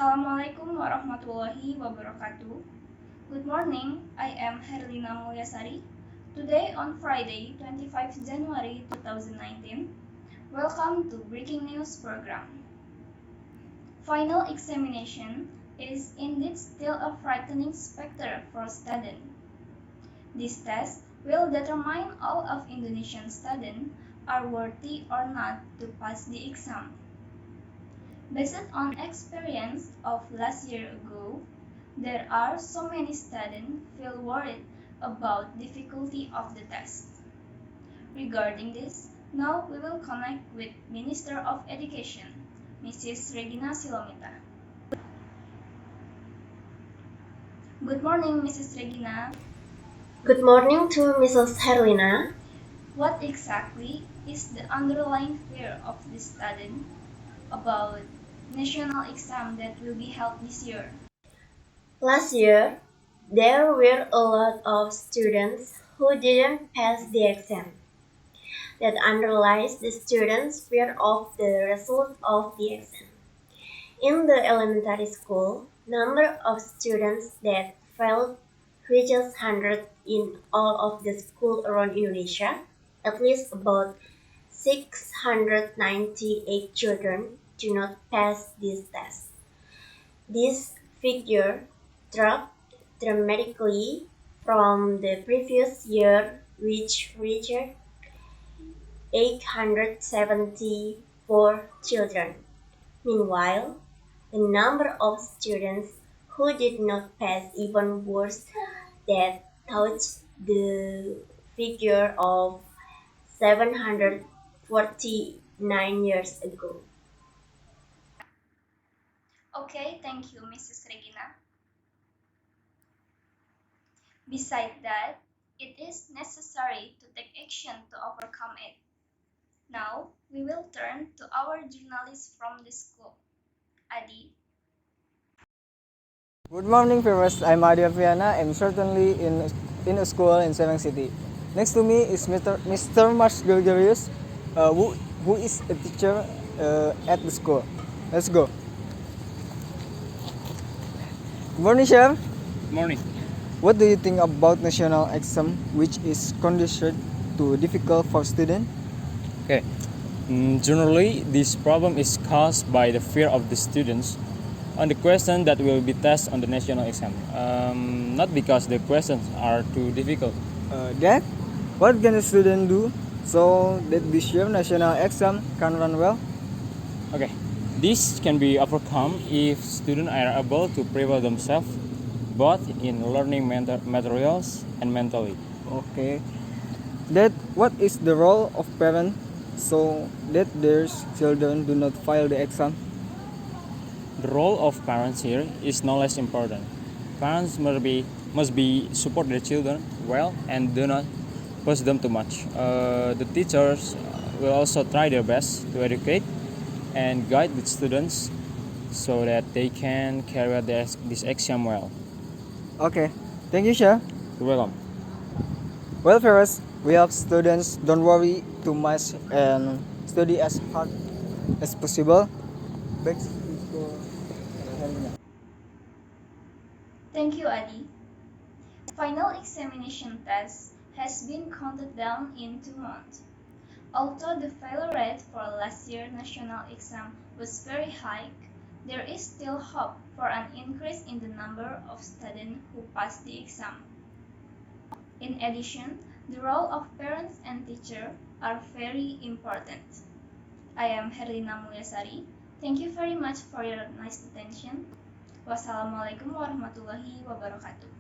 Assalamualaikum warahmatullahi wabarakatuh. Good morning, I am Herlina Muliasari. Today on Friday, 25 January 2019, welcome to Breaking News program. Final examination is indeed still a frightening specter for students. This test will determine all of Indonesian students are worthy or not to pass the exam. Based on experience of last year ago, there are so many students feel worried about difficulty of the test. Regarding this, now we will connect with Minister of Education, Mrs. Regina Silomita. Good morning, Mrs. Regina. Good morning to Mrs. Herlina. What exactly is the underlying fear of the student about national exam that will be held this year? Last year, there were a lot of students who didn't pass the exam. That underlies the students' fear of the result of the exam. In the elementary school, number of students that failed reaches 100 in all of the schools around Indonesia. At least about 698 children do not pass this test. This figure dropped dramatically from the previous year, which reached 874 children. Meanwhile, the number of students who did not pass even worse that touched the figure of 749 years ago. Okay, thank you, Mrs. Regina. Besides that, it is necessary to take action to overcome it. Now, we will turn to our journalists from the school. Adi. Good morning, viewers. I'm Afriyana. I'm certainly in a school in Sevang City. Next to me is Mr. Gregoryus, who is a teacher at the school. Let's go. Good morning, sir. Good morning. What do you think about national exam, which is considered too difficult for students? Okay. Generally, this problem is caused by the fear of the students on the question that will be tested on the national exam. Not because the questions are too difficult. Dad, what can a student do so that this year national exam can run well? Okay. This can be overcome if students are able to prepare themselves both in learning materials and mentally. Okay. That what is the role of parents so that their children do not fail the exam? The role of parents here is no less important. Parents must be support their children well and do not push them too much. The teachers will also try their best to educate and guide the students so that they can carry out this exam well. Okay. Thank you, sir. You're welcome. Well, parents, we have students. Don't worry too much and study as hard as possible. Back to school. Thank you, Adi. Final examination test has been counted down in 2 months. Although the failure rate for last year's national exam was very high, there is still hope for an increase in the number of students who pass the exam. In addition, the role of parents and teachers are very important. I am Herlina Muliasari. Thank you very much for your nice attention. Wassalamualaikum warahmatullahi wabarakatuh.